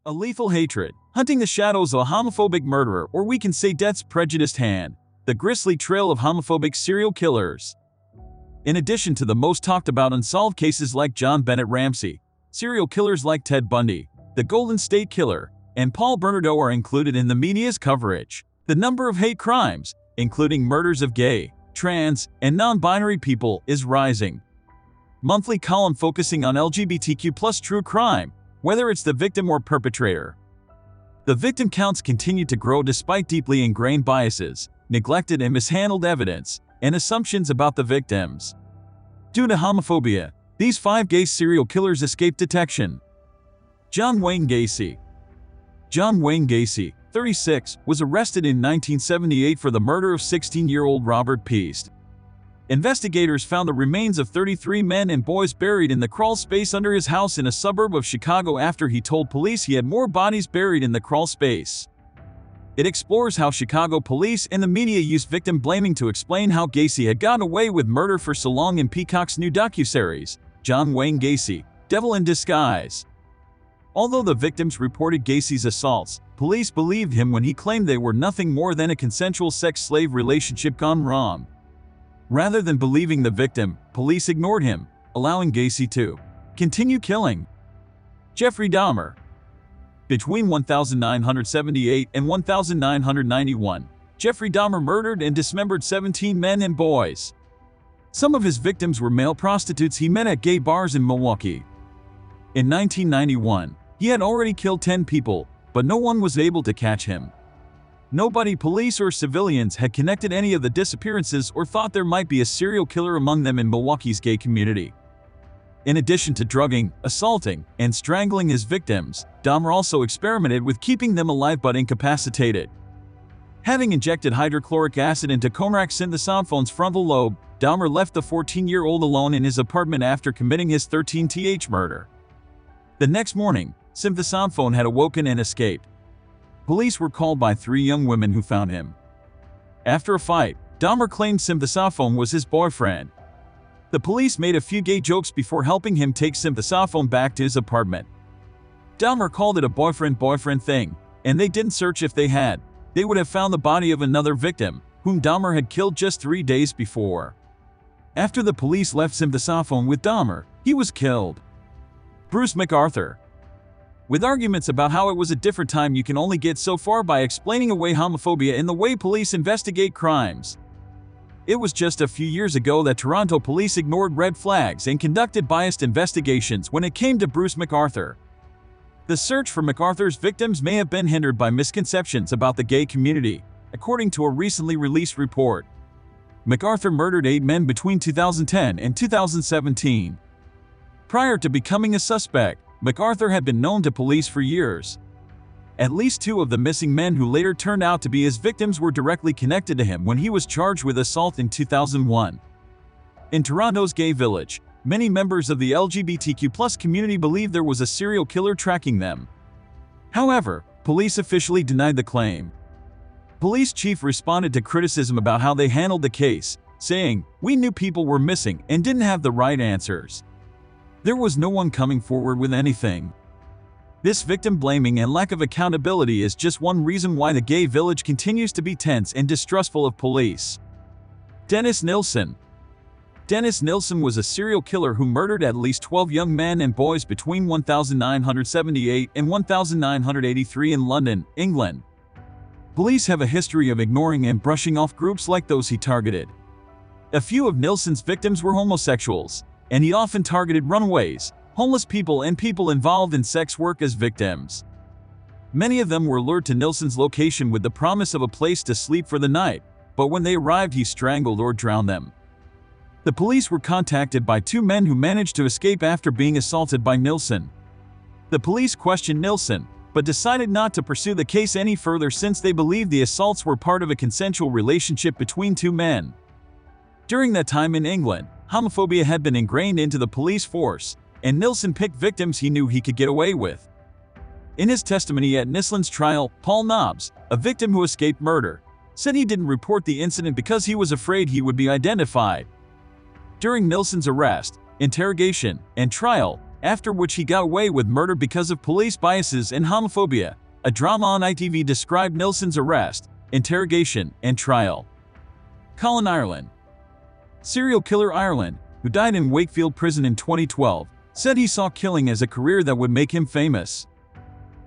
A lethal hatred, hunting the shadows of a homophobic murderer, or we can say death's prejudiced hand, the grisly trail of homophobic serial killers. In addition to the most talked about unsolved cases like John Bennett Ramsey, serial killers like Ted Bundy, the Golden State Killer, and Paul Bernardo are included in the media's coverage. The number of hate crimes, including murders of gay, trans, and non-binary people, is rising. Monthly column focusing on LGBTQ+ true crime, whether it's the victim or perpetrator. The victim counts continue to grow despite deeply ingrained biases, neglected and mishandled evidence, and assumptions about the victims. Due to homophobia, these 5 gay serial killers escaped detection. John Wayne Gacy. John Wayne Gacy, 36, was arrested in 1978 for the murder of 16-year-old Robert Peast. Investigators found the remains of 33 men and boys buried in the crawl space under his house in a suburb of Chicago after he told police he had more bodies buried in the crawl space. It explores how Chicago police and the media used victim blaming to explain how Gacy had gotten away with murder for so long in Peacock's new docuseries, John Wayne Gacy, Devil in Disguise. Although the victims reported Gacy's assaults, police believed him when he claimed they were nothing more than a consensual sex-slave relationship gone wrong. Rather than believing the victim, police ignored him, allowing Gacy to continue killing. Jeffrey Dahmer. Between 1978 and 1991, Jeffrey Dahmer murdered and dismembered 17 men and boys. Some of his victims were male prostitutes he met at gay bars in Milwaukee. In 1991, he had already killed 10 people, but no one was able to catch him. Nobody, police or civilians, had connected any of the disappearances or thought there might be a serial killer among them in Milwaukee's gay community. In addition to drugging, assaulting, and strangling his victims, Dahmer also experimented with keeping them alive but incapacitated. Having injected hydrochloric acid into Comrack synthesophone's frontal lobe, Dahmer left the 14-year-old alone in his apartment after committing his 13th murder. The next morning, synthesophone had awoken and escaped. Police were called by 3 young women who found him. After a fight, Dahmer claimed synthesophone was his boyfriend. The police made a few gay jokes before helping him take synthesophone back to his apartment. Dahmer called it a boyfriend thing, and they didn't search. If they had, they would have found the body of another victim, whom Dahmer had killed just 3 days before. After the police left synthesophone with Dahmer, he was killed. Bruce McArthur. With arguments about how it was a different time, you can only get so far by explaining away homophobia in the way police investigate crimes. It was just a few years ago that Toronto police ignored red flags and conducted biased investigations when it came to Bruce McArthur. The search for McArthur's victims may have been hindered by misconceptions about the gay community, according to a recently released report. McArthur murdered 8 men between 2010 and 2017. Prior to becoming a suspect, McArthur had been known to police for years. At least 2 of the missing men who later turned out to be his victims were directly connected to him when he was charged with assault in 2001. In Toronto's gay village, many members of the LGBTQ+ community believed there was a serial killer tracking them. However, police officially denied the claim. Police chief responded to criticism about how they handled the case, saying, "We knew people were missing and didn't have the right answers. There was no one coming forward with anything." This victim blaming and lack of accountability is just one reason why the gay village continues to be tense and distrustful of police. Dennis Nilsen. Dennis Nilsen was a serial killer who murdered at least 12 young men and boys between 1978 and 1983 in London, England. Police have a history of ignoring and brushing off groups like those he targeted. A few of Nilsen's victims were homosexuals, and he often targeted runaways, homeless people, and people involved in sex work as victims. Many of them were lured to Nilsen's location with the promise of a place to sleep for the night, but when they arrived he strangled or drowned them. The police were contacted by 2 men who managed to escape after being assaulted by Nilsen. The police questioned Nilsen, but decided not to pursue the case any further since they believed the assaults were part of a consensual relationship between 2 men. During that time in England, homophobia had been ingrained into the police force, and Nilsen picked victims he knew he could get away with. In his testimony at Nilsen's trial, Paul Nobbs, a victim who escaped murder, said he didn't report the incident because he was afraid he would be identified. During Nilsen's arrest, interrogation, and trial, after which he got away with murder because of police biases and homophobia. A drama on ITV described Nilsson's arrest, interrogation, and trial. Colin Ireland. Serial killer Ireland, who died in Wakefield Prison in 2012, said he saw killing as a career that would make him famous.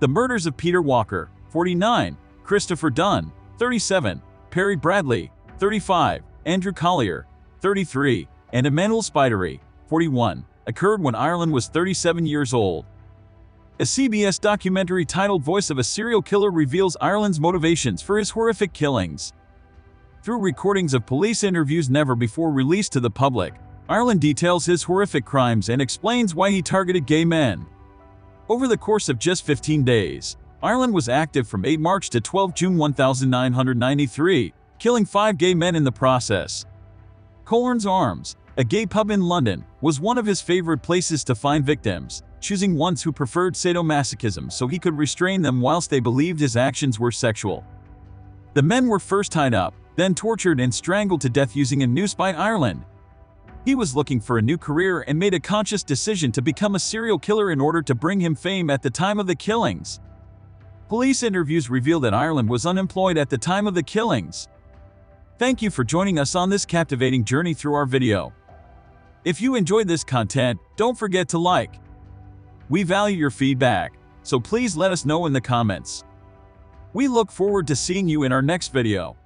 The murders of Peter Walker, 49, Christopher Dunn, 37, Perry Bradley, 35, Andrew Collier, 33, and Emmanuel Spidery, 41, occurred when Ireland was 37 years old. A CBS documentary titled Voice of a Serial Killer reveals Ireland's motivations for his horrific killings. Through recordings of police interviews never before released to the public, Ireland details his horrific crimes and explains why he targeted gay men. Over the course of just 15 days, Ireland was active from 8 March to 12 June 1993, killing 5 gay men in the process. Colerain's Arms, a gay pub in London, was one of his favorite places to find victims, choosing ones who preferred sadomasochism so he could restrain them whilst they believed his actions were sexual. The men were first tied up, then tortured and strangled to death using a noose by Ireland. He was looking for a new career and made a conscious decision to become a serial killer in order to bring him fame at the time of the killings. Police interviews reveal that Ireland was unemployed at the time of the killings. Thank you for joining us on this captivating journey through our video. If you enjoyed this content, don't forget to like. We value your feedback, so please let us know in the comments. We look forward to seeing you in our next video.